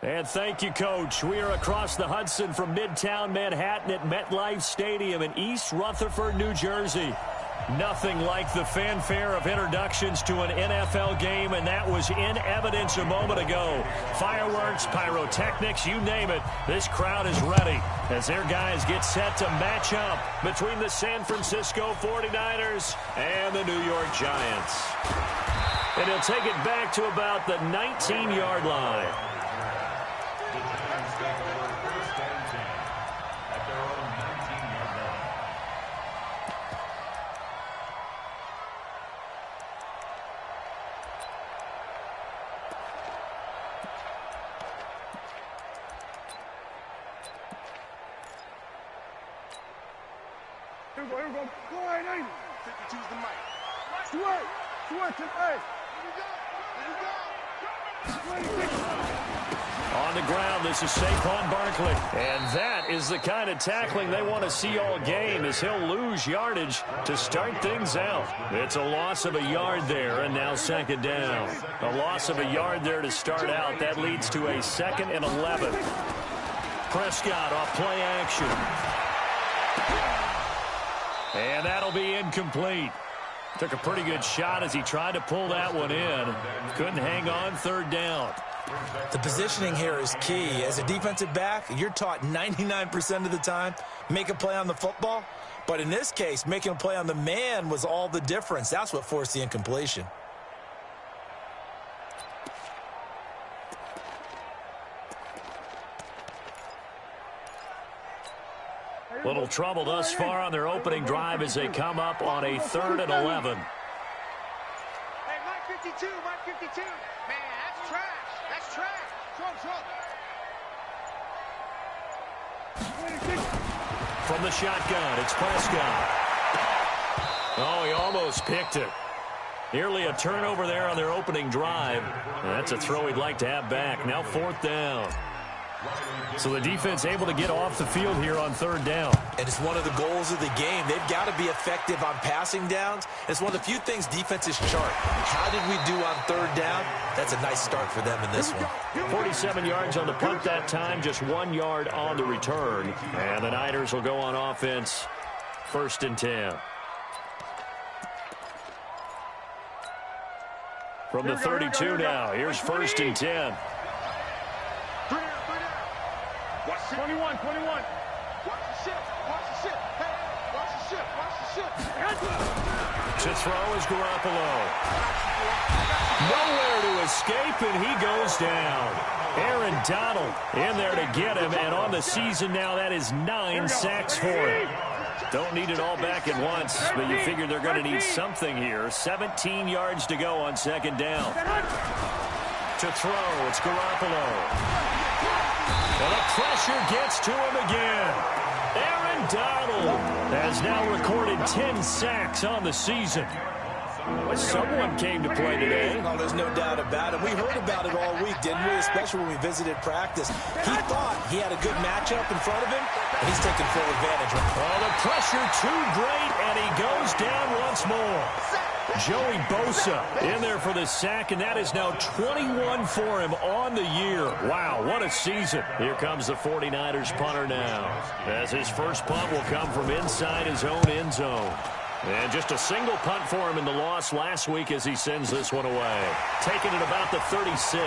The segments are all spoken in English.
And thank you, Coach. We are across the Hudson from Midtown Manhattan at MetLife Stadium in East Rutherford, New Jersey. Nothing like the fanfare of introductions to an NFL game, and that was in evidence a moment ago. Fireworks, pyrotechnics, you name it. This crowd is ready as their guys get set to match up between the San Francisco 49ers and the New York Giants. And he'll take it back to about the 19-yard line. Here we go. Go ahead, 52's the mic. Switch it, hey. On the ground, this is Saquon Barkley. And that is the kind of tackling they want to see all game, as he'll lose yardage to start things out. It's a loss of a yard there, and now second down. A loss of a yard there to start out. That leads to a 2nd and 11. Prescott off play action. And that'll be incomplete. Took a pretty good shot as he tried to pull that one in. Couldn't hang on, third down. The positioning here is key. As a defensive back, you're taught 99% of the time, make a play on the football. But in this case, making a play on the man was all the difference. That's what forced the incompletion. Little trouble thus far on their opening drive as they come up on a 3rd and 11. Hey, Mike 52, Mike 52. Man, that's trash. That's trash. From the shotgun, it's Prescott. Oh, he almost picked it. Nearly a turnover there on their opening drive. That's a throw he'd like to have back. Now 4th down. So the defense able to get off the field here on 3rd down. And it's one of the goals of the game. They've got to be effective on passing downs. It's one of the few things defenses chart. How did we do on 3rd down? That's a nice start for them in this one. 47 yards on the punt that time, just 1 yard on the return. And the Niners will go on offense, 1st and 10. From the 32 now, here's 1st and 10. 21. Watch the ship. Hey, watch the ship. To throw is Garoppolo. Nowhere to escape, and he goes down. Aaron Donald in there to get him, and on the season now, that is 9 sacks for him. Don't need it all back at once, but you figure they're going to need something here. 17 yards to go on 2nd down. To throw, it's Garoppolo. And the pressure gets to him again. Aaron Donald has now recorded 10 sacks on the season. Someone came to play today. Oh, there's no doubt about it. We heard about it all week, didn't we? Especially when we visited practice. He thought he had a good matchup in front of him, and he's taking full advantage. Oh, the pressure too great, and he goes down once more. Joey Bosa in there for the sack, and that is now 21 for him on the year. Wow, what a season. Here comes the 49ers punter now, as his first punt will come from inside his own end zone. And just a single punt for him in the loss last week as he sends this one away. Taking it about the 36.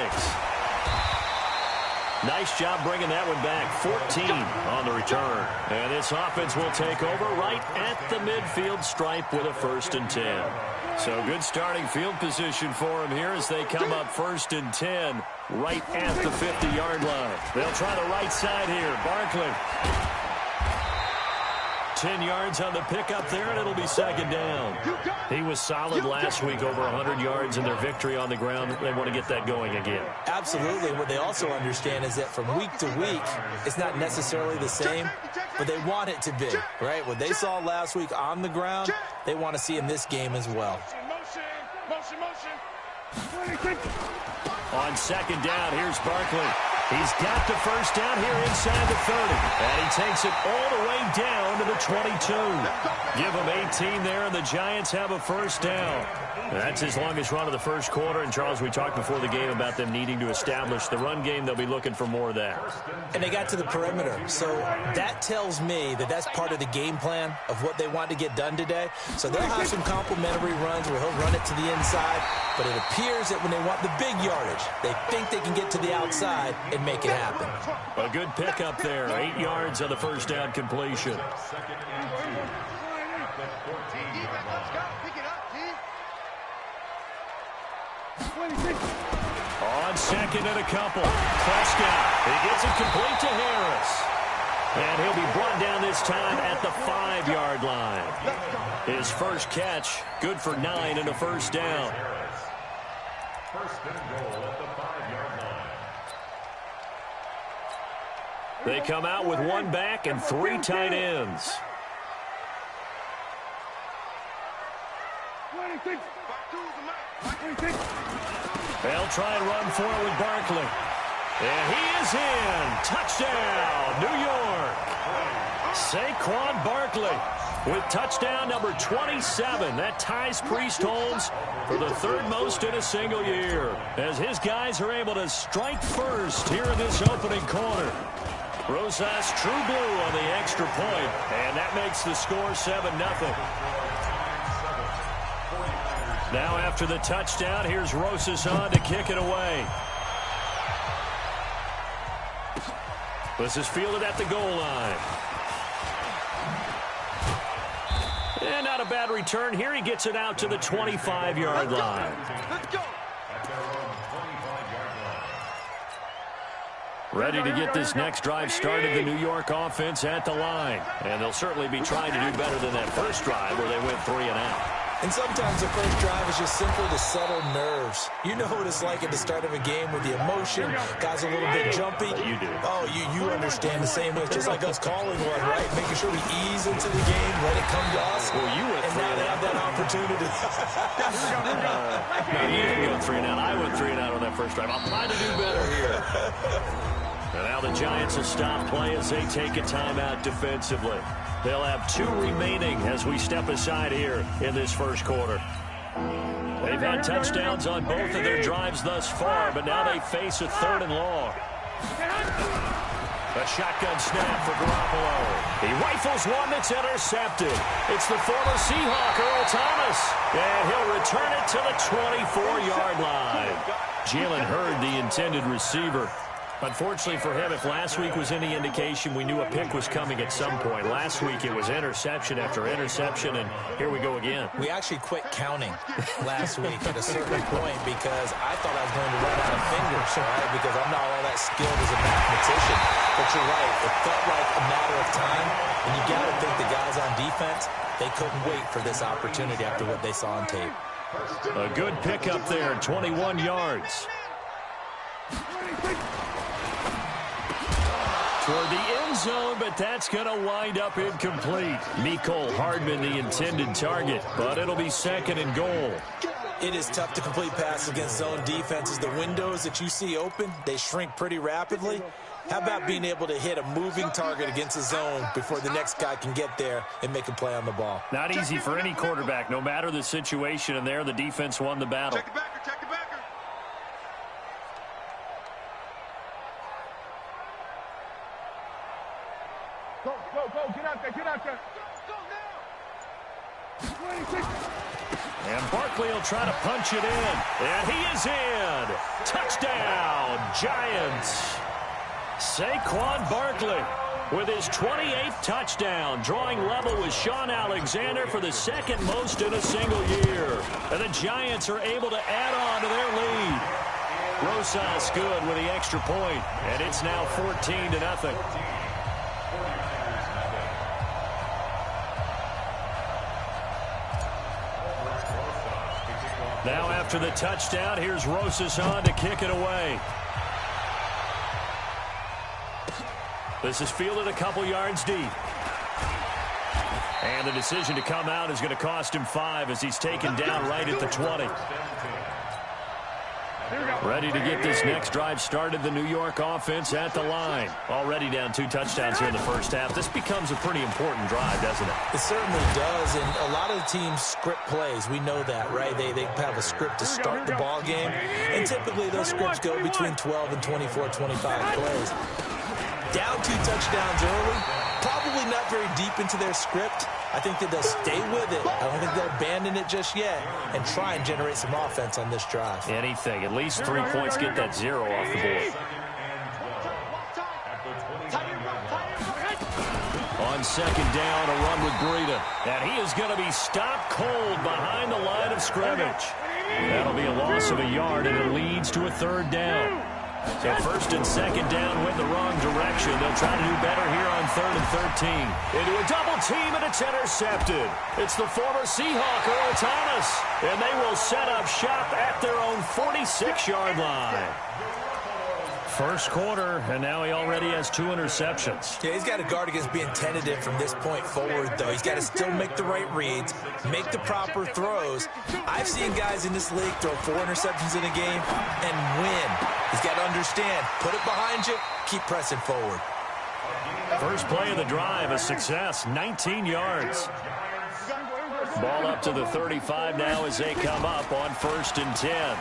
Nice job bringing that one back. 14 on the return. And this offense will take over right at the midfield stripe with a 1st and 10. So good starting field position for him here as they come up 1st and 10 right at the 50-yard line. They'll try the right side here. Barkley. 10 yards on the pickup there, and it'll be 2nd down. He was solid last week, over 100 yards in their victory on the ground. They want to get that going again. Absolutely. What they also understand is that from week to week, it's not necessarily the same, but they want it to be, right? What they saw last week on the ground, they want to see in this game as well. Motion. On 2nd down, here's Barkley. He's got the first down here inside the 30. And he takes it all the way down to the 22. Give him 18 there, and the Giants have a first down. That's his longest run of the first quarter. And, Charles, we talked before the game about them needing to establish the run game. They'll be looking for more of that. And they got to the perimeter. So that tells me that that's part of the game plan of what they want to get done today. So they'll have some complimentary runs where he'll run it to the inside. But it appears that when they want the big yardage, they think they can get to the outside and make it happen. A good pickup there. 8 yards on the first down completion. On second and a couple. Prescott. He gets it complete to Harris. And he'll be brought down this time at the 5-yard line. His first catch, good for 9 and a first down. First and goal at the 5-yard line. They come out with 1 back and 3 tight ends. They'll try and run for it with Barkley. And he is in. Touchdown, New York. Saquon Barkley with touchdown number 27. That ties Priest Holmes for the 3rd most in a single year, as his guys are able to strike first here in this opening quarter. Rosas true blue on the extra point, and that makes the score 7-0. Now after the touchdown, here's Rosas on to kick it away. This is fielded at the goal line. And not a bad return here. He gets it out to the 25-yard line. Let's go. Ready to get this next drive started, the New York offense at the line. And they'll certainly be trying to do better than that first drive where they went 3 and out. And sometimes the first drive is just simply to settle nerves. You know what it's like at the start of a game with the emotion. Guys a little bit jumpy. You do. Oh, you understand the same way. It's just like us calling one, right? Making sure we ease into the game, let it come to us. Well, you went and 3 now and they out. have that opportunity. No, you didn't go 3 and out. I went 3 and out on that first drive. I'll try to do better here. And now the Giants will stop play as they take a timeout defensively. They'll have 2 remaining as we step aside here in this first quarter. They've had touchdowns on both of their drives thus far, but now they face a 3rd and long. A shotgun snap for Garoppolo. He rifles one that's intercepted. It's the former Seahawk, Earl Thomas. And he'll return it to the 24-yard line. Jalen Hurd, the intended receiver. Unfortunately for him, if last week was any indication, we knew a pick was coming at some point. Last week it was interception after interception, and here we go again. We actually quit counting last week at a certain point because I thought I was going to run out of fingers, right? Because I'm not all that skilled as a mathematician. But you're right. It felt like a matter of time, and you got to think the guys on defense, they couldn't wait for this opportunity after what they saw on tape. A good pickup there, 21 yards. Toward the end zone, but that's going to wind up incomplete. Mecole Hardman, the intended target, but it'll be 2nd and goal. It is tough to complete passes against zone defenses. The windows that you see open, they shrink pretty rapidly. How about being able to hit a moving target against a zone before the next guy can get there and make a play on the ball? Not easy for any quarterback, no matter the situation, and there the defense won the battle. Check the backer, check the backer. Go, get out there. Go now. 26. And Barkley will try to punch it in. And he is in. Touchdown, Giants. Saquon Barkley with his 28th touchdown, drawing level with Sean Alexander for the 2nd most in a single year. And the Giants are able to add on to their lead. Rosas good with the extra point, and it's now 14-0. Now after the touchdown, here's Rosas on to kick it away. This is fielded a couple yards deep. And the decision to come out is going to cost him 5 as he's taken down right at the 20. Ready to get this next drive started, the New York offense at the line. Already down 2 touchdowns here in the first half. This becomes a pretty important drive, doesn't it? It certainly does, and a lot of the teams script plays. We know that, right? They have a script to start the ball game, and typically those scripts go between 12 and 24, 25 plays. Down 2 touchdowns early, probably not very deep into their script. I think that they'll stay with it. I don't think they'll abandon it just yet and try and generate some offense on this drive. Anything. At least 3 points, get that 0 off the board. On second down, a run with Breida. And he is going to be stopped cold behind the line of scrimmage. That'll be a loss of a yard, and it leads to a 3rd down. So first and second down went the wrong direction. They'll try to do better here on 3rd and 13. Into a double team, and it's intercepted. It's the former Seahawk, Earl Thomas. And they will set up shop at their own 46-yard line. First quarter, and now he already has 2 interceptions. Yeah, he's got to guard against being tentative from this point forward, though. He's got to still make the right reads, make the proper throws. I've seen guys in this league throw 4 interceptions in a game and win. He's got to understand, put it behind you, keep pressing forward. First play of the drive, a success, 19 yards. Ball up to the 35 now as they come up on 1st and 10.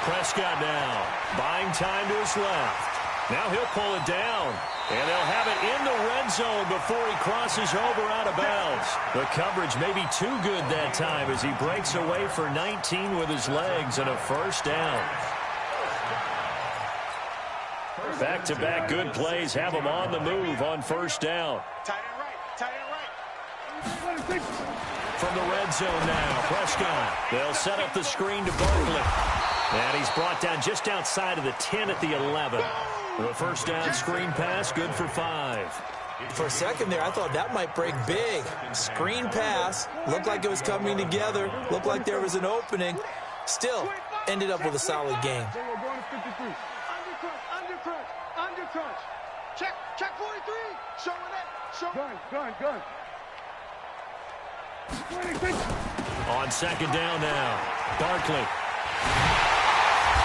Prescott now, buying time to his left. Now he'll pull it down, and they'll have it in the red zone before he crosses over out of bounds. The coverage may be too good that time as he breaks away for 19 with his legs and a 1st down. Back-to-back good plays have him on the move on 1st down. Tight end right. From the red zone now, Prescott. They'll set up the screen to Barkley. And he's brought down just outside of the 10 at the 11. The 1st down screen pass, good for 5. For a second there, I thought that might break big. Screen pass, looked like it was coming together, looked like there was an opening. Still, ended up with a solid game. Undercrunch. Check 43. Showing it. Gun. On second down now, Barkley.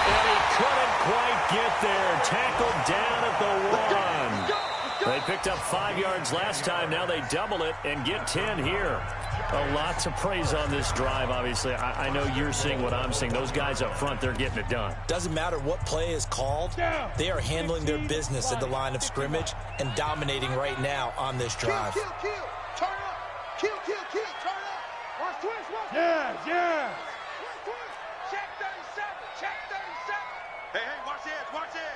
And he couldn't quite get there. Tackled down at the 1. They picked up 5 yards last time. Now they double it and get 10 here. A lot to praise on this drive, obviously. I know you're seeing what I'm seeing. Those guys up front, they're getting it done. Doesn't matter what play is called. They are handling their business at the line of scrimmage and dominating right now on this drive. Kill. Turn up. Kill. Turn up. Watch twist. Yeah. Check 37. Hey, watch it.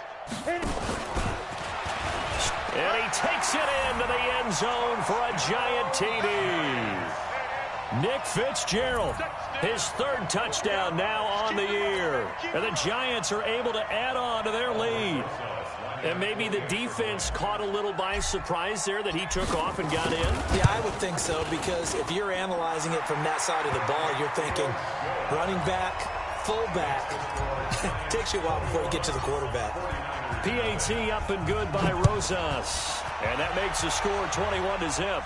And he takes it into the end zone for a giant TD. Nick Fitzgerald, his 3rd touchdown now on the year. And the Giants are able to add on to their lead. And maybe the defense caught a little by surprise there that he took off and got in. Yeah, I would think so, because if you're analyzing it from that side of the ball, you're thinking running back, fullback. Takes you a while before you get to the quarterback. PAT up and good by Rosas. And that makes the score 21-0.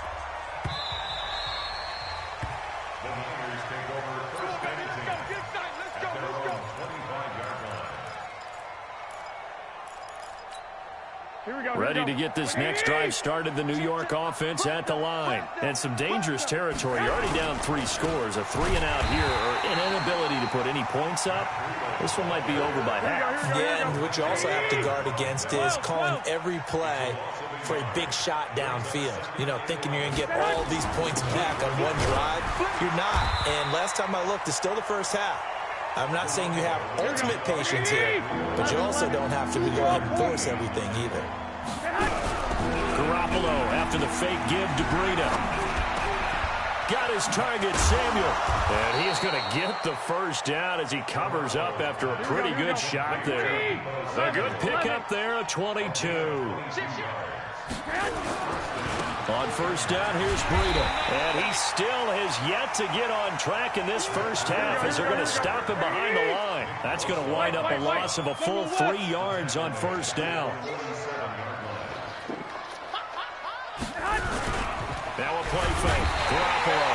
Ready to get this next drive started, the New York offense at the line. And some dangerous territory. You're already down 3 scores. A 3-and-out here, or an inability to put any points up. This one might be over by half. Yeah, and what you also have to guard against is calling every play for a big shot downfield. You know, thinking you're going to get all these points back on one drive. You're not. And last time I looked, it's still the first half. I'm not saying you have ultimate patience here, but you also don't have to go ahead and force everything either. Garoppolo after the fake give to Breida. Got his target, Samuel. And he is going to get the 1st down as he covers up after a pretty good shot there. A good pickup there, a 22. On 1st down, here's Breida. And he still has yet to get on track in this first half as they're going to stop him behind the line. That's going to wind up a loss of a full 3 yards on 1st down. Now a play fake. Garoppolo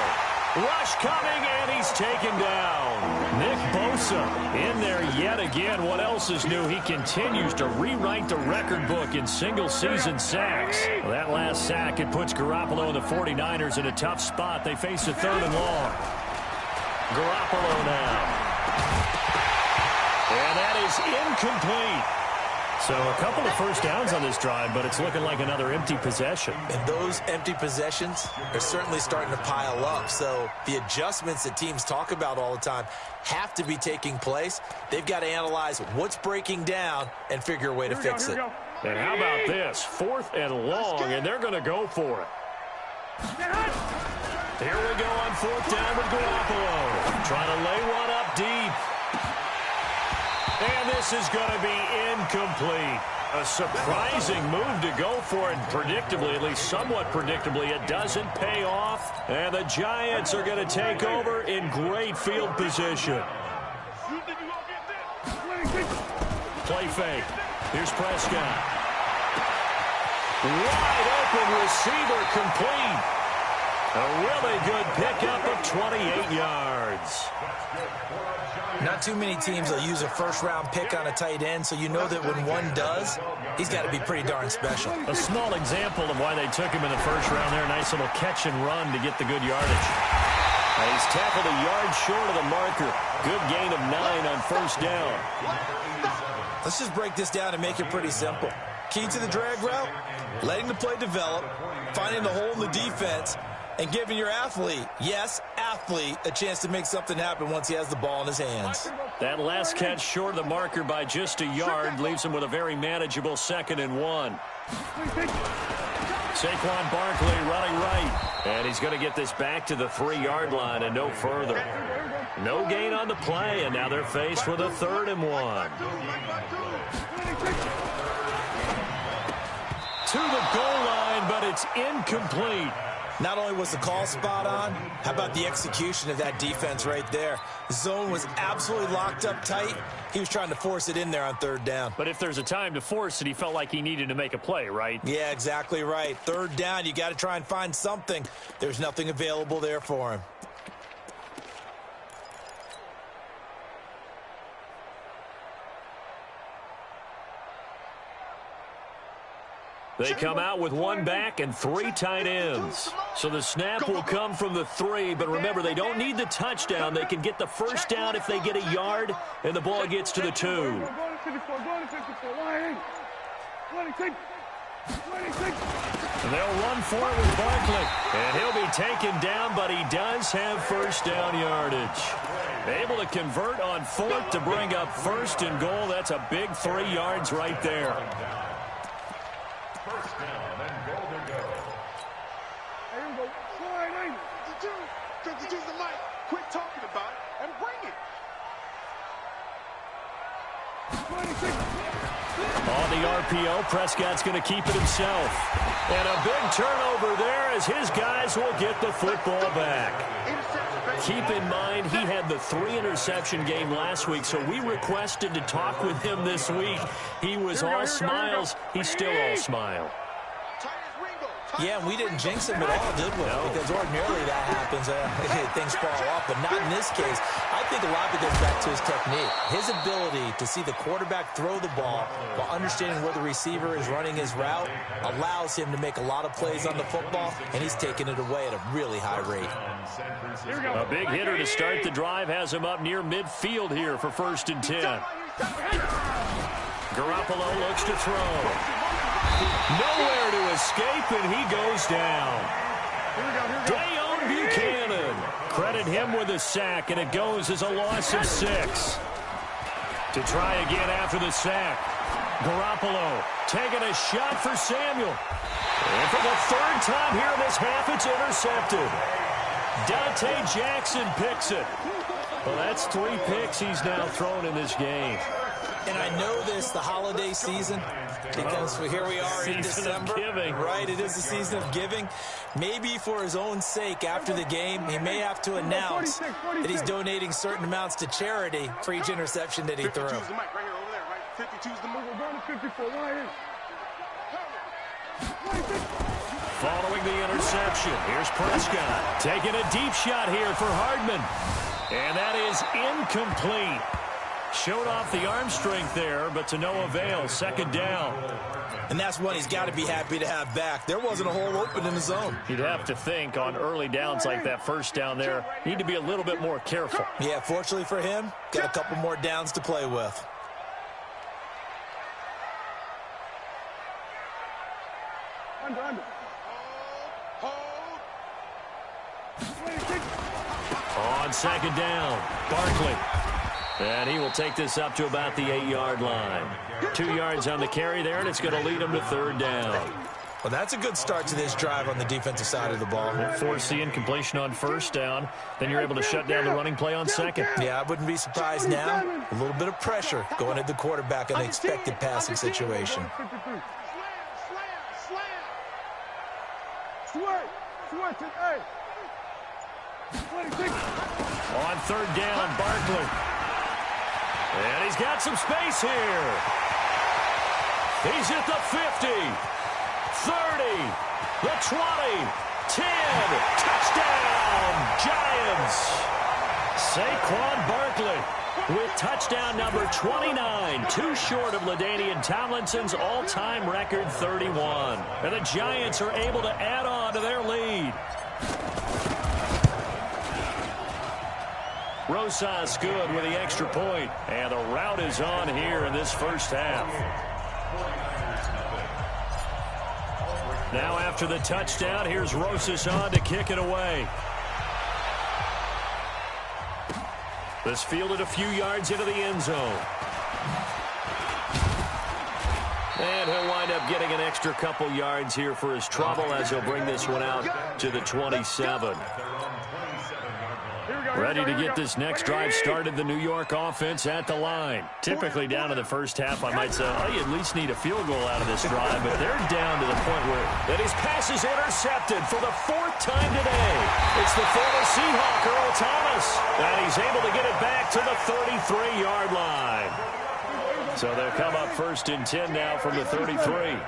Rush coming, and he's taken down. Nick Bosa in there yet again. What else is new? He continues to rewrite the record book in single-season sacks. Well, that last sack, it puts Garoppolo and the 49ers in a tough spot. They face a 3rd and long. Garoppolo now. And that is incomplete. So a couple of first downs on this drive, but it's looking like another empty possession. And those empty possessions are certainly starting to pile up. So the adjustments that teams talk about all the time have to be taking place. They've got to analyze what's breaking down and figure a way to fix it. And how about this? 4th and long, and they're going to go for it. Here we go on 4th down with Garoppolo. Trying to lay one up deep. And this is going to be incomplete. A surprising move to go for it. Predictably, at least somewhat predictably, it doesn't pay off. And the Giants are going to take over in great field position. Play fake. Here's Prescott. Wide open receiver complete. A really good pickup of 28 yards. Not too many teams will use a first-round pick on a tight end, so you know that when one does, he's got to be pretty darn special. A small example of why they took him in the first round there. Nice little catch and run to get the good yardage. He's tackled a yard short of the marker. Good gain of 9 on 1st down. Let's just break this down and make it pretty simple. Key to the drag route, letting the play develop, finding the hole in the defense, and giving your athlete, yes, athlete, a chance to make something happen once he has the ball in his hands. That last catch short of the marker by just a yard leaves him with a very manageable 2nd and 1. Saquon Barkley running right. And he's going to get this back to the 3-yard line and no further. No gain on the play, and now they're faced with a 3rd and 1. To the goal line, but it's incomplete. Not only was the call spot on, how about the execution of that defense right there? The zone was absolutely locked up tight. He was trying to force it in there on 3rd down. But if there's a time to force it, he felt like he needed to make a play, right? Yeah, exactly right. 3rd down, you got to try and find something. There's nothing available there for him. They come out with 1 back and 3 tight ends. So the snap will come from the 3, but remember, they don't need the touchdown. They can get the 1st down if they get a yard, and the ball gets to the 2. And they'll run for it with Barkley. And he'll be taken down, but he does have 1st down yardage. Able to convert on 4th to bring up 1st and goal. That's a big 3 yards right there. 1st down and goal to go. Here we go. 52. 52's the mic. Quit talking about it and bring it. 26. On the RPO, Prescott's going to keep it himself. And a big turnover there as his guys will get the football back. Keep in mind, he had the 3-interception game last week, so we requested to talk with him this week. He was all smiles. He's still all smile. Yeah, we didn't jinx him at all, did we? No. Because ordinarily that happens. Things fall off, but not in this case. I think a lot of it goes back to his technique. His ability to see the quarterback throw the ball while understanding where the receiver is running his route allows him to make a lot of plays on the football, and he's taking it away at a really high rate. A big hitter to start the drive has him up near midfield here for 1st and 10. Garoppolo looks to throw. Nowhere to escape, and he goes down. Dayon Buchanan. Credit him with a sack, and it goes as a loss of 6. To try again after the sack. Garoppolo taking a shot for Samuel. And for the 3rd time here in this half, it's intercepted. Dante Jackson picks it. Well, that's 3 picks he's now thrown in this game. And I know this, the holiday season, because here we are in December. Right, it is the season of giving. Maybe for his own sake, after the game, he may have to announce that he's donating certain amounts to charity for each interception that he threw. 52's the mic right here, over there, right? 52's the mic. We're going to 54. Following the interception. Here's Prescott taking a deep shot here for Hardman. And that is incomplete. Showed off the arm strength there, but to no avail. Second down. And that's one he's got to be happy to have back. There wasn't a hole open in the zone. You'd have to think on early downs like that first down there, need to be a little bit more careful. Yeah, fortunately for him, got a couple more downs to play with. Under. On second down, Barkley. And he will take this up to about the 8-yard line. 2 yards on the carry there, and it's going to lead him to third down. Well, that's a good start to this drive on the defensive side of the ball. Force the incompletion on first down. Then you're able to shut down the running play on second. Yeah, I wouldn't be surprised now. A little bit of pressure going at the quarterback in an expected passing situation. On third down, Barkley. And he's got some space here. He's at the 50, 30, the 20, 10. Touchdown, Giants. Saquon Barkley with touchdown number 29, too short of LaDainian Tomlinson's all-time record 31. And the Giants are able to add on to their lead. Rosas good with the extra point, and the route is on here in this first half. Now after the touchdown, here's Rosas on to kick it away. This fielded a few yards into the end zone. And he'll wind up getting an extra couple yards here for his trouble as he'll bring this one out to the 27. Ready to get this next drive started, the New York offense at the line. Typically down to the first half, I might say, oh, you at least need a field goal out of this drive, but they're down to the point where that his pass is intercepted for the 4th time today. It's the former Seahawk, Earl Thomas, and he's able to get it back to the 33-yard line. So they'll come up 1st and 10 now from the 33.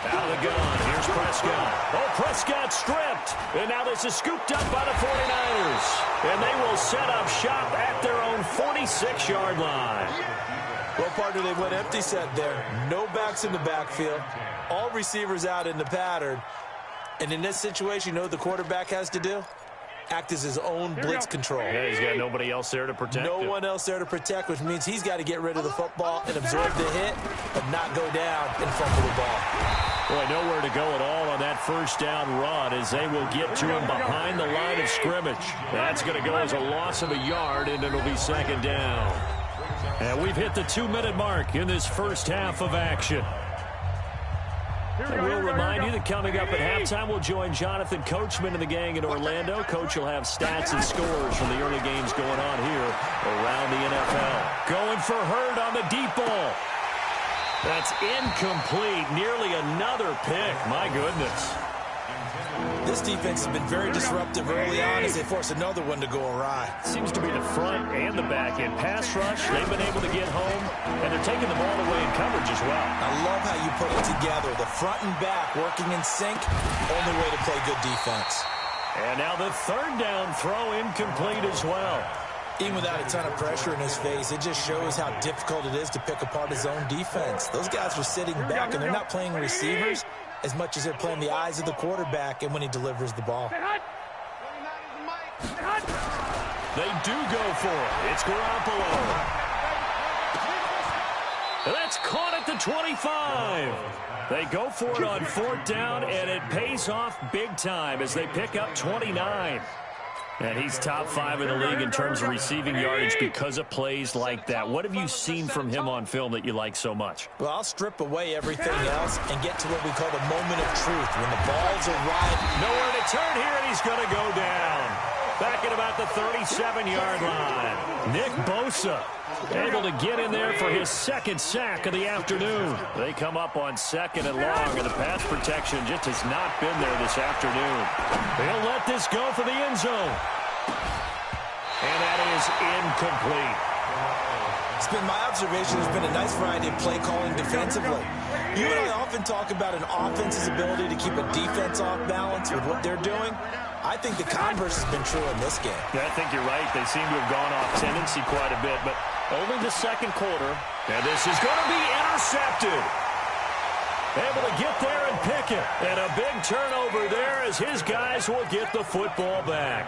Out of the gun, here's Prescott. Oh, Prescott stripped. And now this is scooped up by the 49ers. And they will set up shop at their own 46-yard line. Well, partner, they went empty set there. No backs in the backfield. All receivers out in the pattern. And in this situation, you know what the quarterback has to do? Act as his own blitz control. Yeah, he's got nobody else there to protect him. No one else there to protect, which means he's got to get rid of the football and absorb the hit, but not go down and fumble the ball. Boy, nowhere to go at all on that first down run as they will get to him behind the line of scrimmage. That's going to go as a loss of a yard, and it'll be second down. And we've hit the 2-minute mark in this first half of action. And we'll remind you that coming up at halftime, we'll join Jonathan Coachman and the gang in Orlando. Coach will have stats and scores from the early games going on here around the NFL. Going for Hurd on the deep ball. That's incomplete. Nearly another pick. My goodness. This defense has been very disruptive early on as they force another one to go awry. Seems to be the front and the back end. Pass rush, they've been able to get home, and they're taking the ball away in coverage as well. I love how you put it together. The front and back working in sync. Only way to play good defense. And now the third down throw incomplete as well. Even without a ton of pressure in his face, it just shows how difficult it is to pick apart his own defense. Those guys are sitting back, and they're not playing receivers as much as they're playing the eyes of the quarterback and when he delivers the ball. They do go for it. It's Garoppolo. And that's caught at the 25. They go for it on 4th down, and it pays off big time as they pick up 29. And he's top 5 in the league in terms of receiving yardage because of plays like that. What have you seen from him on film that you like so much? Well, I'll strip away everything else and get to what we call the moment of truth. When the balls arrive, nowhere to turn here, and he's going to go down. Back at about the 37-yard line. Nick Bosa able to get in there for his 2nd sack of the afternoon. They come up on 2nd and long, and the pass protection just has not been there this afternoon. They'll let this go for the end zone. And that is incomplete. It's been my observation there's been a nice variety of play calling defensively. You and I often talk about an offense's ability to keep a defense off balance with what they're doing. I think the converse has been true in this game. Yeah, I think you're right. They seem to have gone off tendency quite a bit, but only the second quarter. And this is going to be intercepted. Able to get there and pick it. And a big turnover there as his guys will get the football back.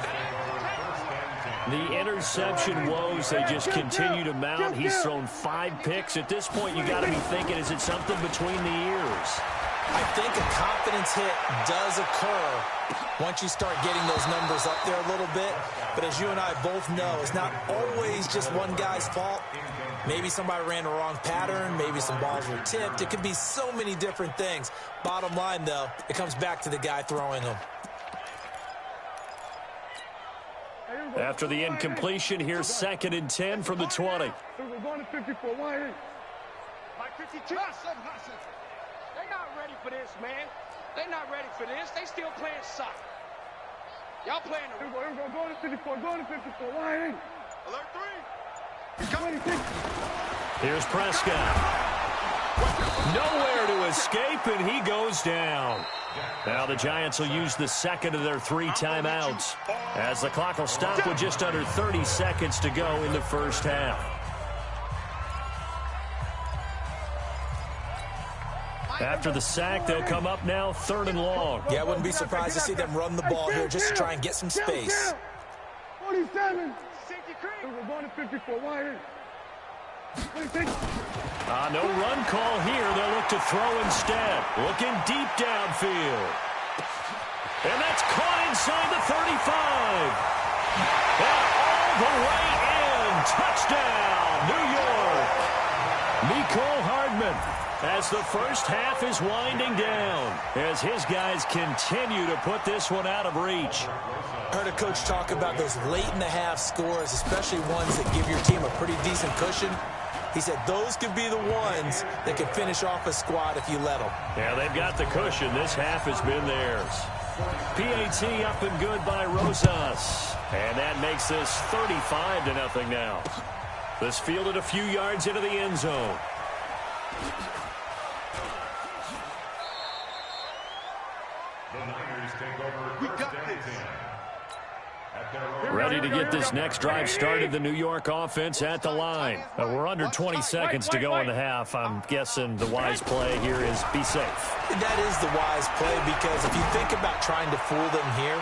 The interception woes, they just continue to mount. He's thrown 5 picks. At this point, you got to be thinking, is it something between the ears? I think a confidence hit does occur once you start getting those numbers up there a little bit. But as you and I both know, it's not always just one guy's fault. Maybe somebody ran the wrong pattern. Maybe some balls were tipped. It could be so many different things. Bottom line, though, it comes back to the guy throwing them. After the incompletion, here's 2nd and 10 from the 20. We're going to 54. Why ain't? Mike 52. They're not ready for this, man. They're not ready for this. They still playing soccer. Y'all playing the... Here we go. Going to 54. Going to 54. Why ain't? Alert 3. Here's Prescott. Nowhere to escape, and he goes down. Now the Giants will use the second of their 3 timeouts as the clock will stop with just under 30 seconds to go in the first half. After the sack, they'll come up now 3rd and long. Yeah, I wouldn't be surprised to see them run the ball here just to try and get some space. 47. We're going to 54. Why ain't? No run call here. They'll look to throw instead. Looking deep downfield. And that's caught inside the 35. And all the way in. Touchdown, New York. Mecole Hardman as the first half is winding down, as his guys continue to put this one out of reach. I heard a coach talk about those late-in-the-half scores, especially ones that give your team a pretty decent cushion. He said those could be the ones that could finish off a squad if you let them. Yeah, they've got the cushion. This half has been theirs. PAT up and good by Rosas. And that makes this 35-0 now. This fielded a few yards into the end zone. We got this. Ready to get this next drive started, the New York offense at the line. We're under 20 seconds to go in the half. I'm guessing the wise play here is be safe. That is the wise play, because if you think about trying to fool them here,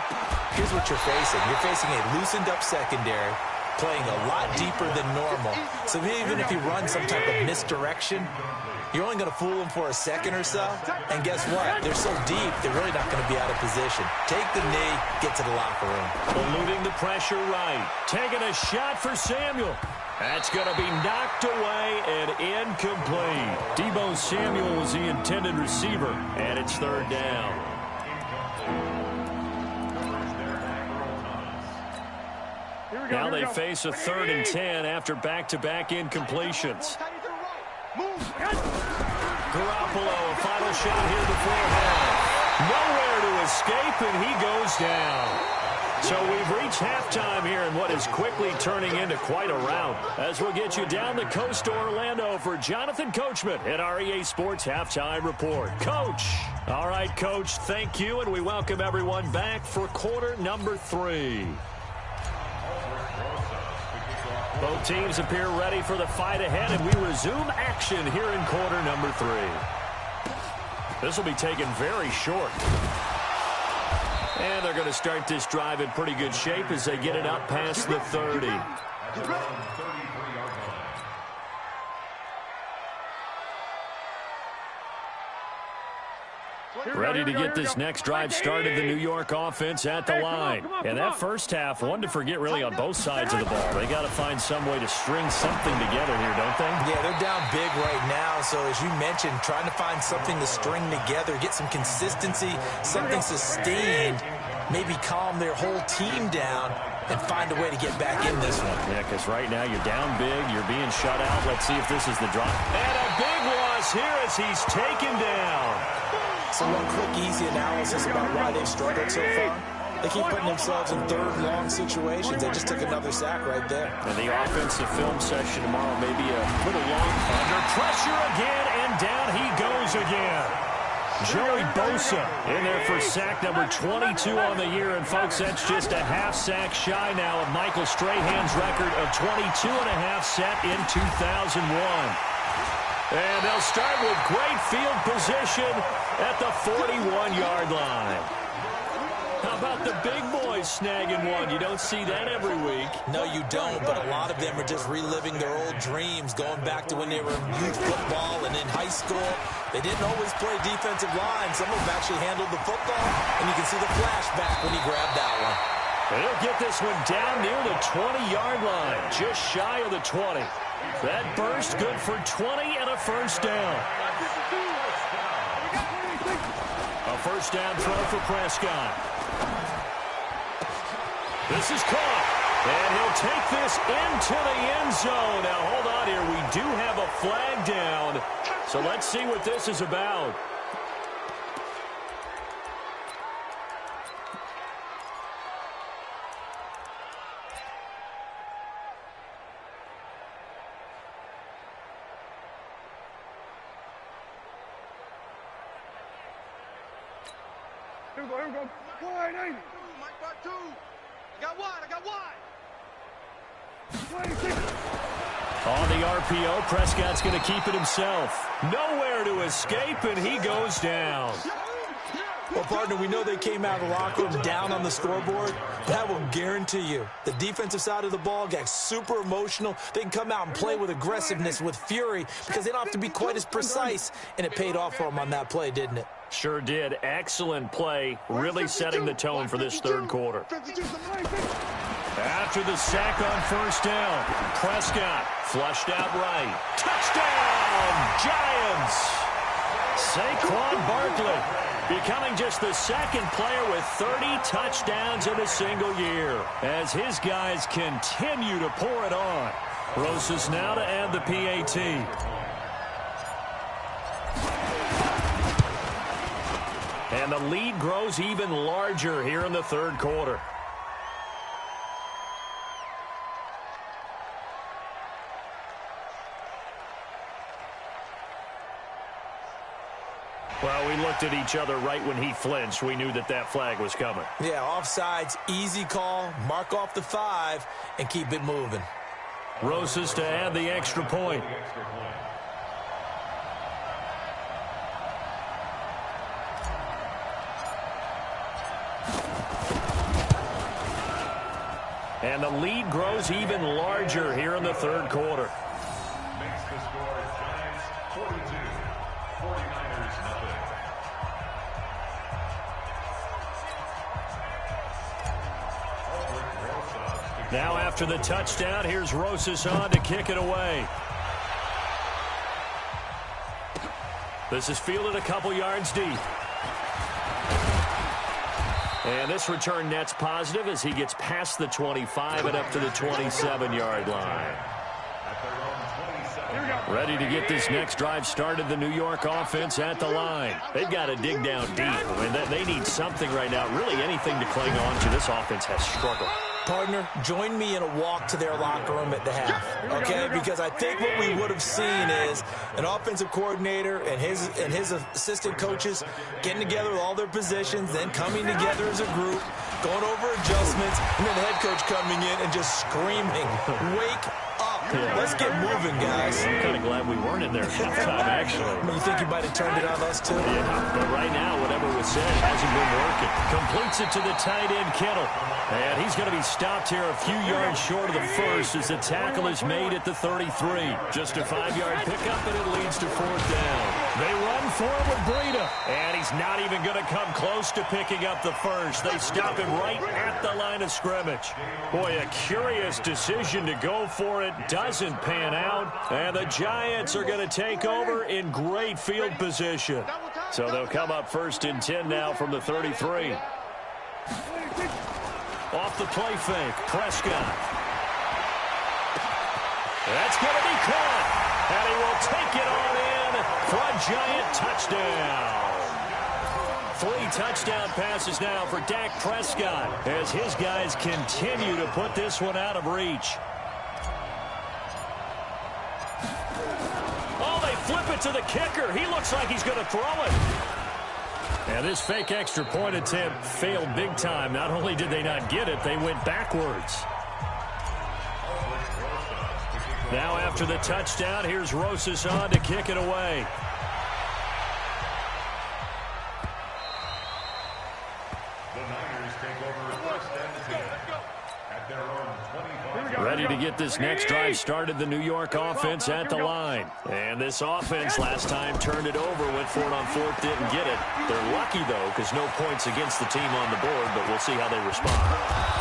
here's what you're facing. You're facing a loosened-up secondary, playing a lot deeper than normal. So even if you run some type of misdirection, you're only going to fool them for a second or so. And guess what? They're so deep, they're really not going to be out of position. Take the knee, get to the locker room. Eluding the pressure right. Taking a shot for Samuel. That's going to be knocked away and incomplete. Deebo Samuel was the intended receiver, and it's 3rd down. Now they face a 3rd and 10 after back-to-back incompletions. Garoppolo, a final shot here before half. Nowhere to escape, and he goes down. So we've reached halftime here in what is quickly turning into quite a rout. As we'll get you down the coast to Orlando for Jonathan Coachman at our EA Sports Halftime Report. Coach. All right, Coach, thank you, and we welcome everyone back for quarter number 3. Both teams appear ready for the fight ahead, and we resume action here in quarter number 3. This will be taken very short. And they're going to start this drive in pretty good shape as they get it up past the 30. Ready to get this next drive started, the New York offense at the line. And that first half, one to forget really on both sides of the ball. They got to find some way to string something together here, don't they? Yeah, they're down big right now. So as you mentioned, trying to find something to string together, get some consistency, something sustained, maybe calm their whole team down and find a way to get back in this one. Yeah, because right now you're down big, you're being shut out. Let's see if this is the drop. And a big loss here as he's taken down. So one quick, easy analysis about why they've struggled so far. They keep putting themselves in 3rd long situations. They just took another sack right there. And the offensive film session tomorrow may be a little long. Under pressure again, and And down he goes again. Joey Bosa in there for sack number 22 on the year. And, folks, that's just a half sack shy now of Michael Strahan's record of 22.5 set in 2001. And they'll start with great field position at the 41-yard line. How about the big boys snagging one? You don't see that every week. No, you don't, but a lot of them are just reliving their old dreams, going back to when they were in youth football and in high school. They didn't always play defensive line. Some of them actually handled the football, and you can see the flashback when he grabbed that one. He'll get this one down near the 20-yard line, just shy of the 20. That burst good for 20 and a first down. A first down throw for Prescott. This is caught, and he'll take this into the end zone. Now, hold on here. We do have a flag down, so let's see what this is about. Here we go. Wide 80. Mike Bartu. I got wide. 26. On the RPO, Prescott's going to keep it himself. Nowhere to escape, and he goes down. Well, partner, we know they came out of the locker room down on the scoreboard, but I will guarantee you the defensive side of the ball got super emotional. They can come out and play with aggressiveness, with fury, because they don't have to be quite as precise, and it paid off for them on that play, didn't it? Sure did. Excellent play, really setting the tone for this third quarter. After the sack on first down, Prescott flushed out right. Touchdown, Giants! Saquon Barkley becoming just the second player with 30 touchdowns in a single year as his guys continue to pour it on. Rosas now to add the PAT. And the lead grows even larger here in the third quarter. Well, we looked at each other right when he flinched. We knew that that flag was coming. Yeah, offsides, easy call, mark off the 5, and keep it moving. Rosas to add the extra point. And the lead grows even larger here in the third quarter. Makes the score Giants 42, 49ers nothing. Now after the touchdown, here's Rosas on to kick it away. This is fielded a couple yards deep. And this return net's positive as he gets past the 25 and up to the 27-yard line. Ready to get this next drive started, the New York offense at the line. They've got to dig down deep. I mean, they need something right now, really anything to cling on to. This offense has struggled. Partner, join me in a walk to their locker room at the half, okay? Because I think what we would have seen is an offensive coordinator and his assistant coaches getting together with all their positions, then coming together as a group, going over adjustments, and then the head coach coming in and just screaming, "Wake up. Yeah. Let's get moving, guys." I'm kind of glad we weren't in there at halftime, actually. You think you might have turned it on us, too? Yeah, but right now, whatever was said hasn't been working. Completes it to the tight end, Kittle. And he's going to be stopped here a few yards short of the first as the tackle is made at the 33. Just a 5-yard pickup, and it leads to fourth down. They run for it with Breida, and he's not even going to come close to picking up the first. They stop him right at the line of scrimmage. Boy, a curious decision to go for it. Doesn't pan out, and the Giants are going to take over in great field position. So they'll come up first and 10 now from the 33. Off the play fake, Prescott. That's going to be caught, and he will take it on in for a Giant touchdown. 3 touchdown passes now for Dak Prescott as his guys continue to put this one out of reach. Oh, they flip it to the kicker. He looks like he's going to throw it. And this fake extra point attempt failed big time. Not only did they not get it, they went backwards. Now after the touchdown, here's Rosas on to kick it away. The Niners take over first and 10 at their own 25. Ready to get this next drive started, the New York offense at the line. And this offense last time turned it over, went for it on fourth, didn't get it. They're lucky, though, because no points against the team on the board, but we'll see how they respond.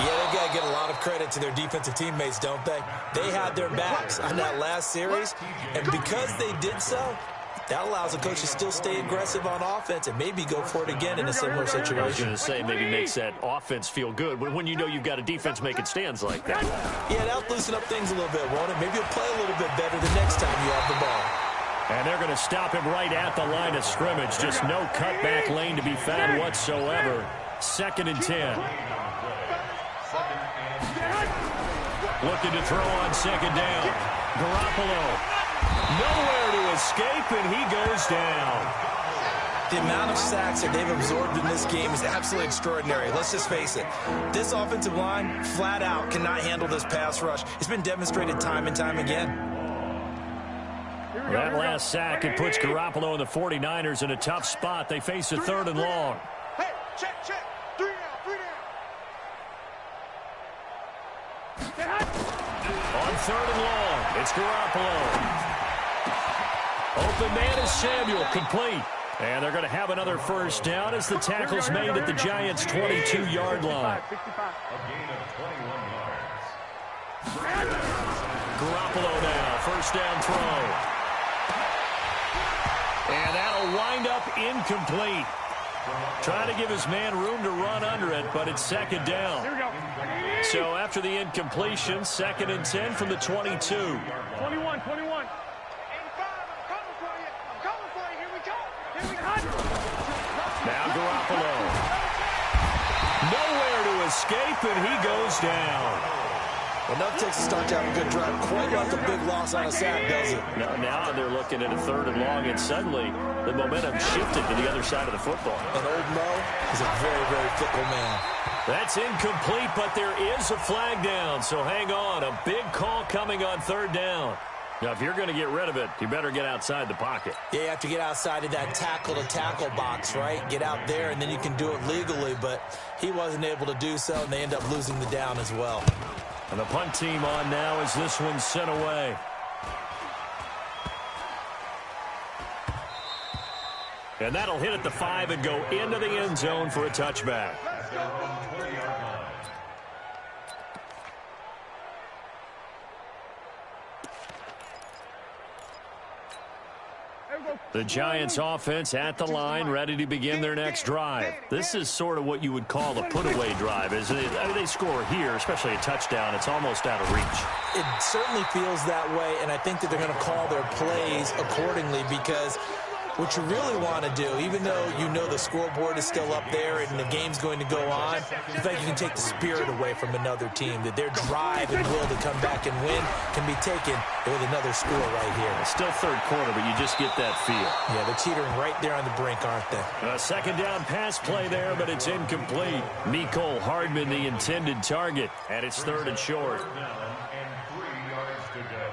Yeah, they got to get a lot of credit to their defensive teammates, don't they? They had their backs on that last series, and because they did so, that allows the coach to still stay aggressive on offense and maybe go for it again in a similar situation. I was going to say, maybe makes that offense feel good when you know you've got a defense making stands like that. Yeah, that'll loosen up things a little bit, won't it? Maybe you'll play a little bit better the next time you have the ball. And they're going to stop him right at the line of scrimmage. Just no cutback lane to be found whatsoever. 2nd and 10. Looking to throw on 2nd down. Garoppolo. Nowhere to escape, and he goes down. The amount of sacks that they've absorbed in this game is absolutely extraordinary. Let's just face it. This offensive line, flat out, cannot handle this pass rush. It's been demonstrated time and time again. That last sack, it puts Garoppolo and the 49ers in a tough spot. They face a 3rd and long. Hey, check. 3 down. On 3rd and long, it's Garoppolo. Open man is Samuel, complete. And they're going to have another first down as the tackle's made at the Giants' 22-yard line. A gain of 21 yards. Garoppolo now, first down throw. And that'll wind up incomplete. Trying to give his man room to run under it, but it's 2nd down. Here we go. So after the incompletion, 2nd and 10 from the 22. 21. 85, I'm coming for you. Here we go. Now Garoppolo. Nowhere to escape, and he goes down. Well, enough takes a start to have a good drive. Quite like a big loss on a sack, does it? Now they're looking at a 3rd and long, and suddenly the momentum shifted to the other side of the football. And old Mo is a very, very fickle man. That's incomplete, but there is a flag down, so hang on. A big call coming on 3rd down. Now, if you're going to get rid of it, you better get outside the pocket. Yeah, you have to get outside of that tackle-to-tackle box, right? Get out there, and then you can do it legally, but he wasn't able to do so, and they end up losing the down as well. And the punt team on now as this one's sent away. And that'll hit at the 5 and go into the end zone for a touchback. The Giants offense at the line, ready to begin their next drive. This is sort of what you would call a put-away drive, isn't it? I mean, they score here, especially a touchdown. It's almost out of reach. It certainly feels that way, and I think that they're going to call their plays accordingly because what you really want to do, even though you know the scoreboard is still up there and the game's going to go on, in fact, you can take the spirit away from another team, that their drive and will to come back and win can be taken with another score right here. It's still 3rd quarter, but you just get that feel. Yeah, they're teetering right there on the brink, aren't they? A 2nd down pass play there, but it's incomplete. Mecole Hardman, the intended target, and it's 3rd and short. And 3 yards to go.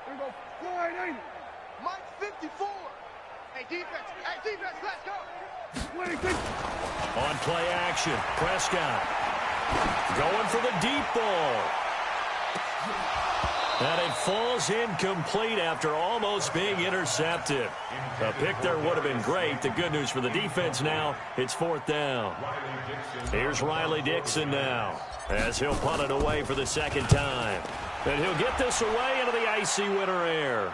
Here we go. Slide 80. Mike 54. Hey, defense, let's go. 26. On play action, Prescott going for the deep ball. And it falls incomplete after almost being intercepted. A pick there would have been great. The good news for the defense now, it's 4th down. Here's Riley Dixon now as he'll punt it away for the 2nd time. And he'll get this away into the icy winter air.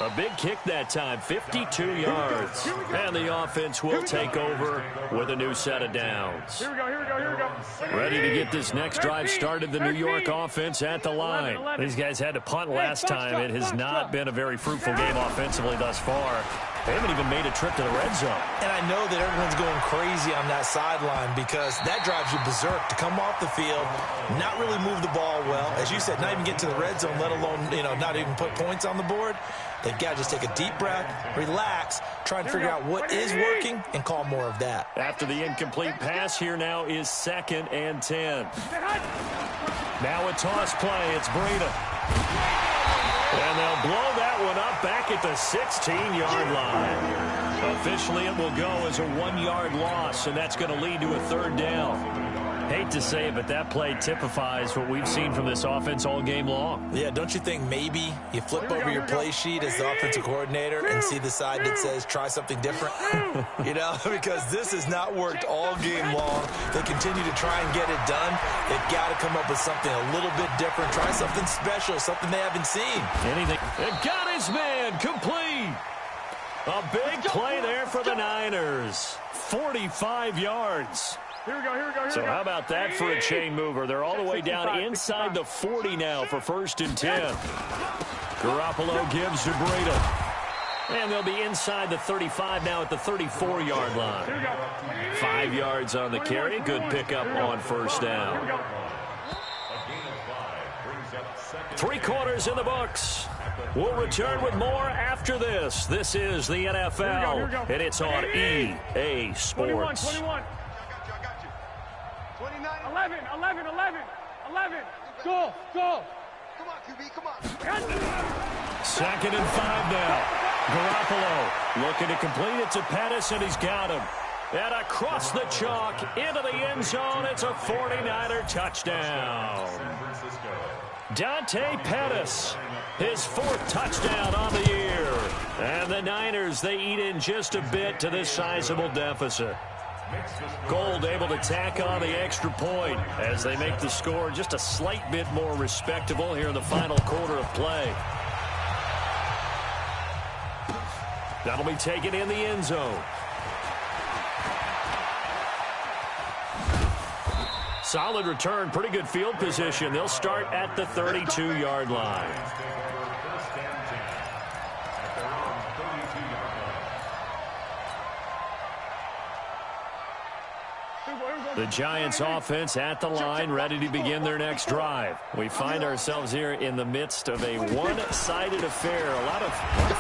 A big kick that time, 52 yards. And the offense will take over with a new set of downs. Here we go. Ready to get this next drive started, the New York offense at the line. These guys had to punt last time. It has not been a very fruitful game offensively thus far. They haven't even made a trip to the red zone. And I know that everyone's going crazy on that sideline because that drives you berserk to come off the field, not really move the ball well. As you said, not even get to the red zone, let alone, not even put points on the board. They've got to just take a deep breath, relax, try and figure out what is working and call more of that. After the incomplete pass, here now is 2nd and 10. Now a toss play. It's Breida. And they'll blow that one up back at the 16-yard line. Officially, it will go as a 1-yard loss, and that's going to lead to a 3rd down. Hate to say it, but that play typifies what we've seen from this offense all game long. Yeah, don't you think maybe you flip over your play sheet as the offensive coordinator and see the side that says try something different? Because this has not worked all game long. They continue to try and get it done. They've got to come up with something a little bit different. Try something special, something they haven't seen. Anything. It got his man complete. A big play there for the Niners. 45 yards. Here we go. So how about that for a chain mover? They're all the way down inside the 40 now for 1st and 10. Garoppolo gives to Breida. And they'll be inside the 35 now at the 34-yard line. 5 yards on the carry. Good pickup on 1st down. 3 quarters in the books. We'll return with more after this. This is the NFL, and it's on EA Sports. 21. 11. Go. Come on, QB, come on. 2nd and 5 now. Garoppolo looking to complete it to Pettis, and he's got him. And across the chalk into the end zone, it's a 49er touchdown. Dante Pettis, his 4th touchdown on the year. And the Niners, they eat in just a bit to this sizable deficit. Gold able to tack on the extra point as they make the score just a slight bit more respectable here in the final quarter of play. That'll be taken in the end zone. Solid return, pretty good field position. They'll start at the 32-yard line. The Giants offense at the line, ready to begin their next drive. We find ourselves here in the midst of a one-sided affair. A lot of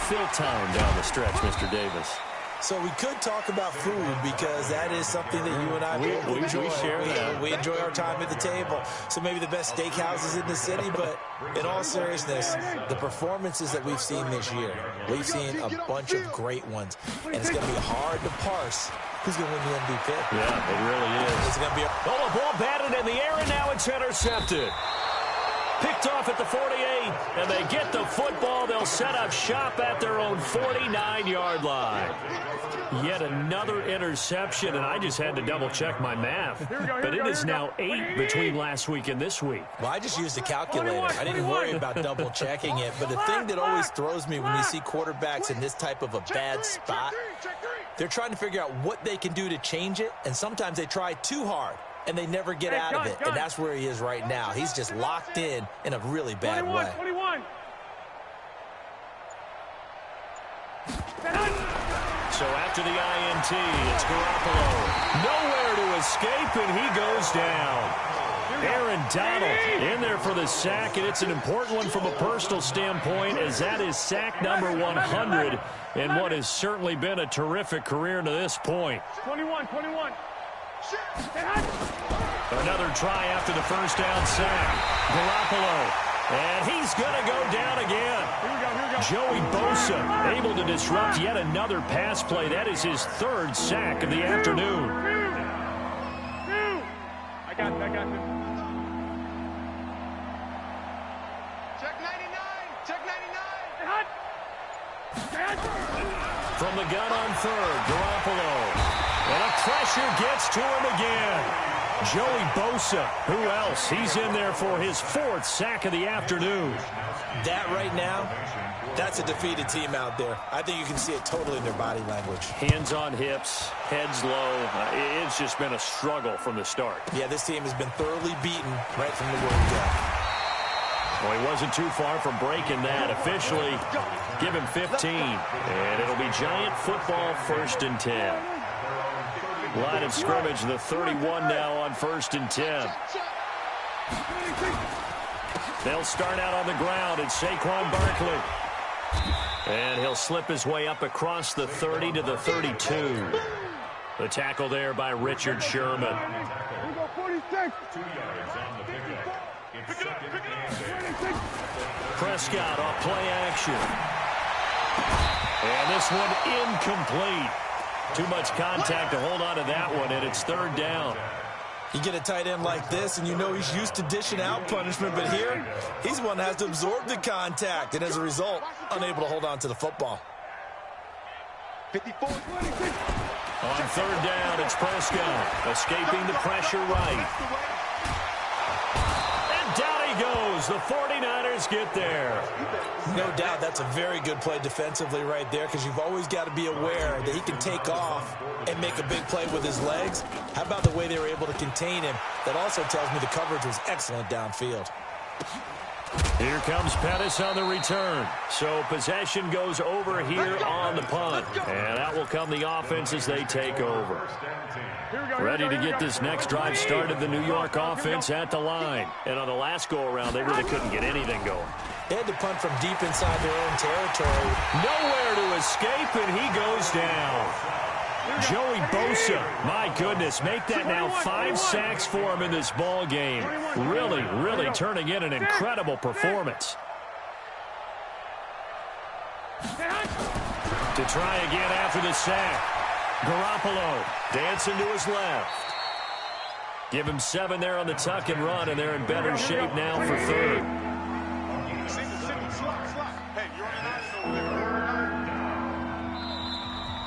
fill time down the stretch, Mr. Davis. So we could talk about food because that is something that you and I enjoy. We share that. We enjoy our time at the table. So maybe the best steakhouses in the city, but in all seriousness, the performances that we've seen this year, we've seen a bunch of great ones. And it's going to be hard to parse who's going to win the MVP. Yeah, it really is. It's going to be a ball batted in the air, and now it's intercepted. Picked off at the 48, and they get the football. They'll set up shop at their own 49-yard line. Yet another interception, and I just had to double-check my math. But it is now 8 between last week and this week. Well, I just used a calculator. I didn't worry about double-checking it. But the thing that always throws me when you see quarterbacks in this type of a bad spot, they're trying to figure out what they can do to change it, and sometimes they try too hard. And they never get out of it. And that's where he is right now. He's just locked in a really bad way. 21. So after the INT, it's Garoppolo. Nowhere to escape, and he goes down. Aaron Donald in there for the sack, and it's an important one from a personal standpoint, as that is sack number 100 in what has certainly been a terrific career to this point. 21. Another try after the first down sack. Garoppolo, and he's going to go down again. Here we go. Joey Bosa able to disrupt yet another pass play. That is his 3rd sack of the afternoon. I got this. Check 99. From the gun on 3rd, Garoppolo. And a pressure gets to him again. Joey Bosa, who else? He's in there for his 4th sack of the afternoon. That right now, that's a defeated team out there. I think you can see it totally in their body language. Hands on hips, heads low. It's just been a struggle from the start. Yeah, this team has been thoroughly beaten right from the word go. Well, he wasn't too far from breaking that. Officially, give him 15. And it'll be Giant football, 1st and 10. Line of scrimmage, the 31 now on 1st and 10. They'll start out on the ground. It's Saquon Barkley. And he'll slip his way up across the 30 to the 32. The tackle there by Richard Sherman. 2 yards on the pickup. It's 2nd and 10. Prescott off play action. And this one incomplete. Too much contact to hold on to that one, and it's 3rd down. You get a tight end like this, and you know he's used to dishing out punishment, but here, he's the one that has to absorb the contact, and as a result, unable to hold on to the football. 54. On 3rd down, it's Prescott, escaping the pressure right. And down he goes. The 49ers get there. No doubt that's a very good play defensively right there, because you've always got to be aware that he can take off and make a big play with his legs. How about the way they were able to contain him? That also tells me the coverage was excellent downfield. Here comes Pettis on the return. So possession goes over here on the punt. And out will come the offense as they take over. Ready to get this next drive started, the New York offense at the line. And on the last go-around, they really couldn't get anything going. They had to punt from deep inside their own territory. Nowhere to escape, and he goes down. Joey Bosa, my goodness, make that now 5 sacks for him in this ball game. Really, really turning in an incredible performance. To try again after the sack. Garoppolo dancing to his left. Give him 7 there on the tuck and run, and they're in better shape now for 3rd.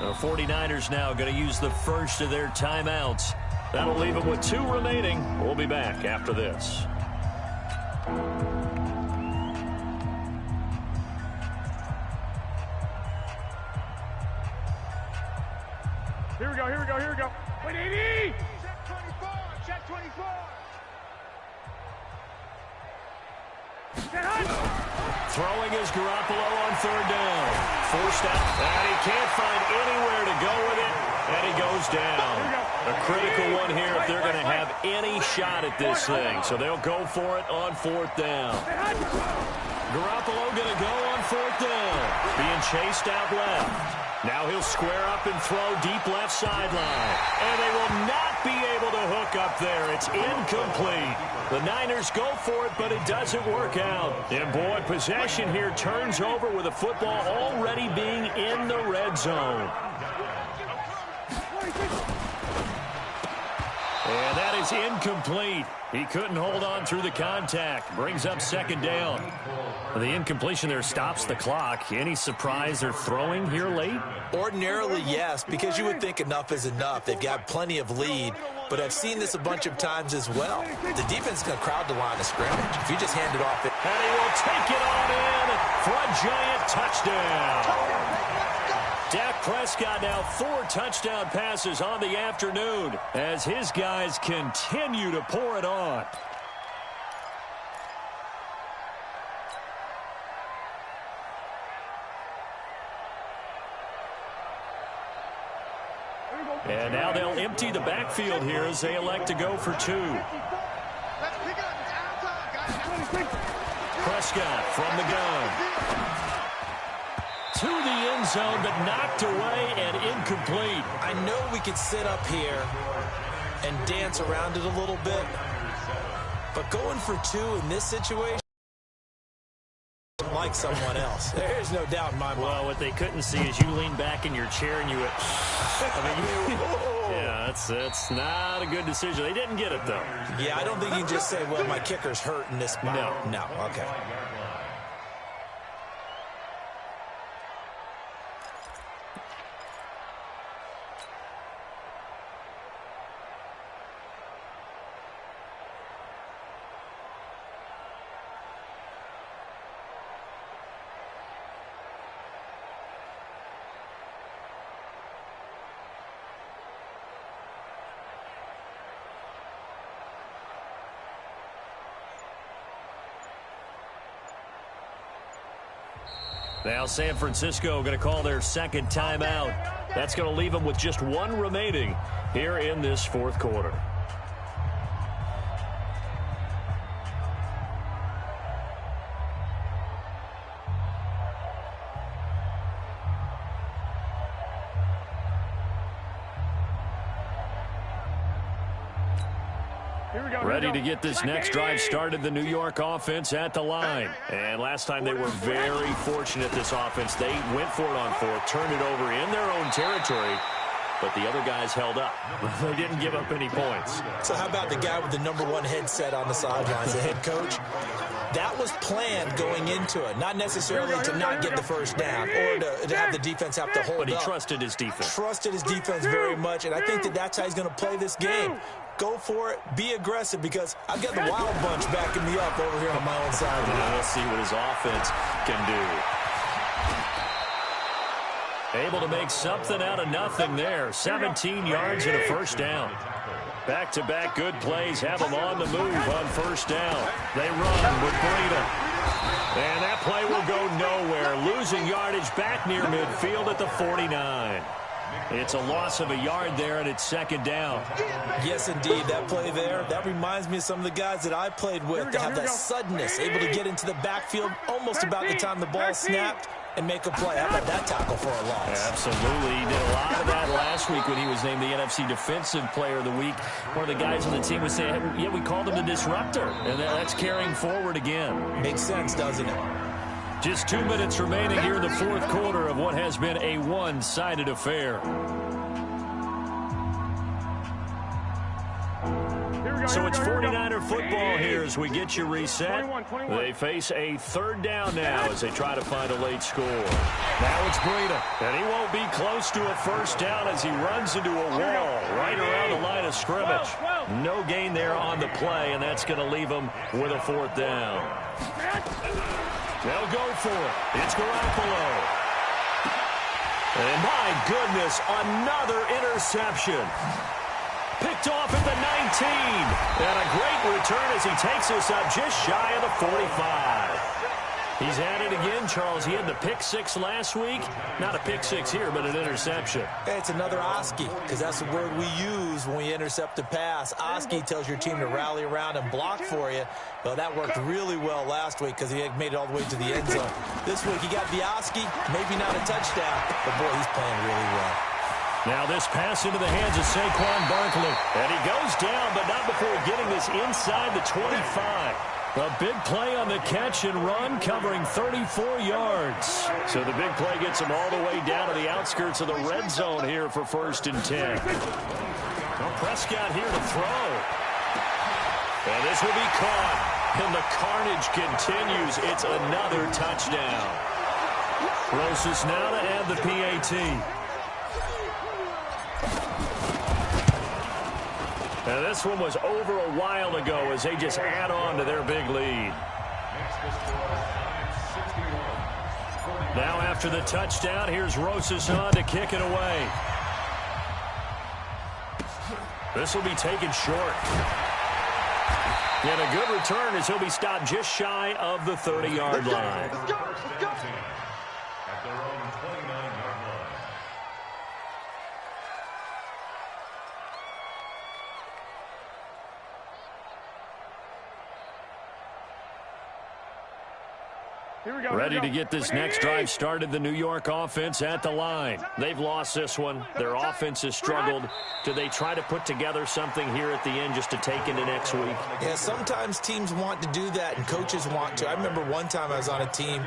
The 49ers now going to use the first of their timeouts. That'll leave them with 2 remaining. We'll be back after this. Here we go, here we go, here we go. Wait, 80! Check 24. Check 24. Throwing is Garoppolo on 3rd down. Forced out, and he can't find anywhere to go with it, and he goes down. A critical one here if they're going to have any shot at this thing. So they'll go for it on 4th down. Garoppolo going to go on 4th down. Being chased out left. Now he'll square up and throw deep left sideline. And they will not be able to hook up there. It's incomplete. The Niners go for it, but it doesn't work out. And boy, possession here turns over with the football already being in the red zone. And that is incomplete. He couldn't hold on through the contact. Brings up 2nd down. The incompletion there stops the clock. Any surprise they're throwing here late? Ordinarily, yes, because you would think enough is enough. They've got plenty of lead, but I've seen this a bunch of times as well. The defense is going to crowd the line of scrimmage. If you just hand it off, and he will take it on in for a giant touchdown. Dak Prescott now 4 touchdown passes on the afternoon as his guys continue to pour it on. And now they'll empty the backfield here as they elect to go for 2. Prescott from the gun. To the end zone, but knocked away and incomplete. I know we could sit up here and dance around it a little bit, but going for 2 in this situation, like someone else. There's no doubt in my mind. Well, what they couldn't see is you lean back in your chair and you went, yeah, that's not a good decision. They didn't get it, though. Yeah, I don't think you can just say, well, my kicker's hurt in this spot. No, okay. Now San Francisco going to call their second timeout. That's going to leave them with just one remaining here in this fourth quarter. Ready to get this next drive started, the New York offense at the line. And last time they were very fortunate, this offense. They went for it on fourth, turned it over in their own territory, but the other guys held up. They didn't give up any points. So how about the guy with the #1 headset on the sidelines, the head coach? That was planned going into it, not necessarily to not get the first down or to have the defense have to hold up. But he trusted his defense. Trusted his defense very much, and I think that's how he's going to play this game. Go for it. Be aggressive, because I've got the wild bunch backing me up over here on my own side. And we'll see what his offense can do. Able to make something out of nothing there. 17 yards and a first down. Back-to-back good plays have them on the move on first down. They run with Breida. And that play will go nowhere. Losing yardage back near midfield at the 49. It's a loss of a yard there, and it's second down. Yes, indeed. That play there, that reminds me of some of the guys that I played with that have that suddenness, able to get into the backfield almost about the time the ball snapped and make a play. How about that tackle for a loss? Absolutely. He did a lot of that last week when he was named the NFC Defensive Player of the Week. One of the guys on the team was saying, yeah, we called him the disruptor, and that's carrying forward again. Makes sense, doesn't it? Just 2 minutes remaining here in the fourth quarter of what has been a one-sided affair. So it's 49er football here as we get you reset. They face a third down now as they try to find a late score. Now it's Breida, and he won't be close to a first down as he runs into a wall right around the line of scrimmage. No gain there on the play, and that's going to leave him with a fourth down. They'll go for it. It's Garoppolo. And my goodness, another interception. Picked off at the 19. And a great return as he takes us up just shy of the 45. He's at it again, Charles. He had the pick six last week. Not a pick six here, but an interception. Hey, it's another Oski, because that's the word we use when we intercept a pass. Oski tells your team to rally around and block for you. Well, that worked really well last week because he had made it all the way to the end zone. This week he got the Oski, maybe not a touchdown, but boy, he's playing really well. Now this pass into the hands of Saquon Barkley. And he goes down, but not before getting this inside the 25. A big play on the catch and run, covering 34 yards. So the big play gets him all the way down to the outskirts of the red zone here for 1st and 10. Well, Prescott here to throw. And this will be caught. And the carnage continues. It's another touchdown. Rosas now to add the PAT. And this one was over a while ago as they just add on to their big lead. Now after the touchdown, here's Rosas on to kick it away. This will be taken short. And a good return as he'll be stopped just shy of the 30-yard line. At their own 29-yard line. Ready to get this next drive started, the New York offense at the line. They've lost this one. Their offense has struggled. Do they try to put together something here at the end just to take into next week? Yeah, sometimes teams want to do that and coaches want to. I remember one time I was on a team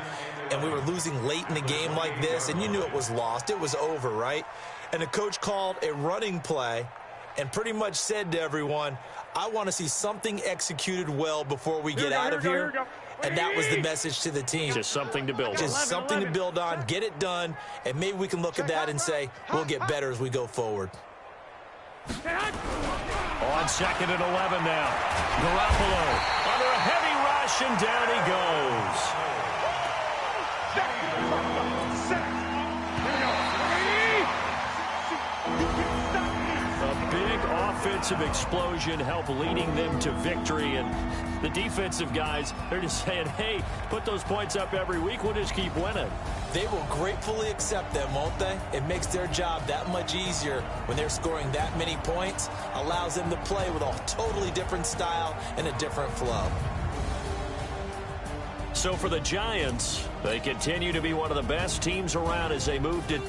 and we were losing late in the game like this, and you knew it was lost. It was over, right? And the coach called a running play and pretty much said to everyone, I want to see something executed well before we get out of here. And that was the message to the team. Just something to build on. Just something to build on, get it done, and maybe we can look at that and say, we'll get better as we go forward. On 2nd and 11 now. Garoppolo under a heavy rush, and down he goes. A big offensive explosion help leading them to victory. And the defensive guys, they're just saying, hey, put those points up every week. We'll just keep winning. They will gratefully accept them, won't they? It makes their job that much easier when they're scoring that many points. Allows them to play with a totally different style and a different flow. So for the Giants, they continue to be one of the best teams around as they move to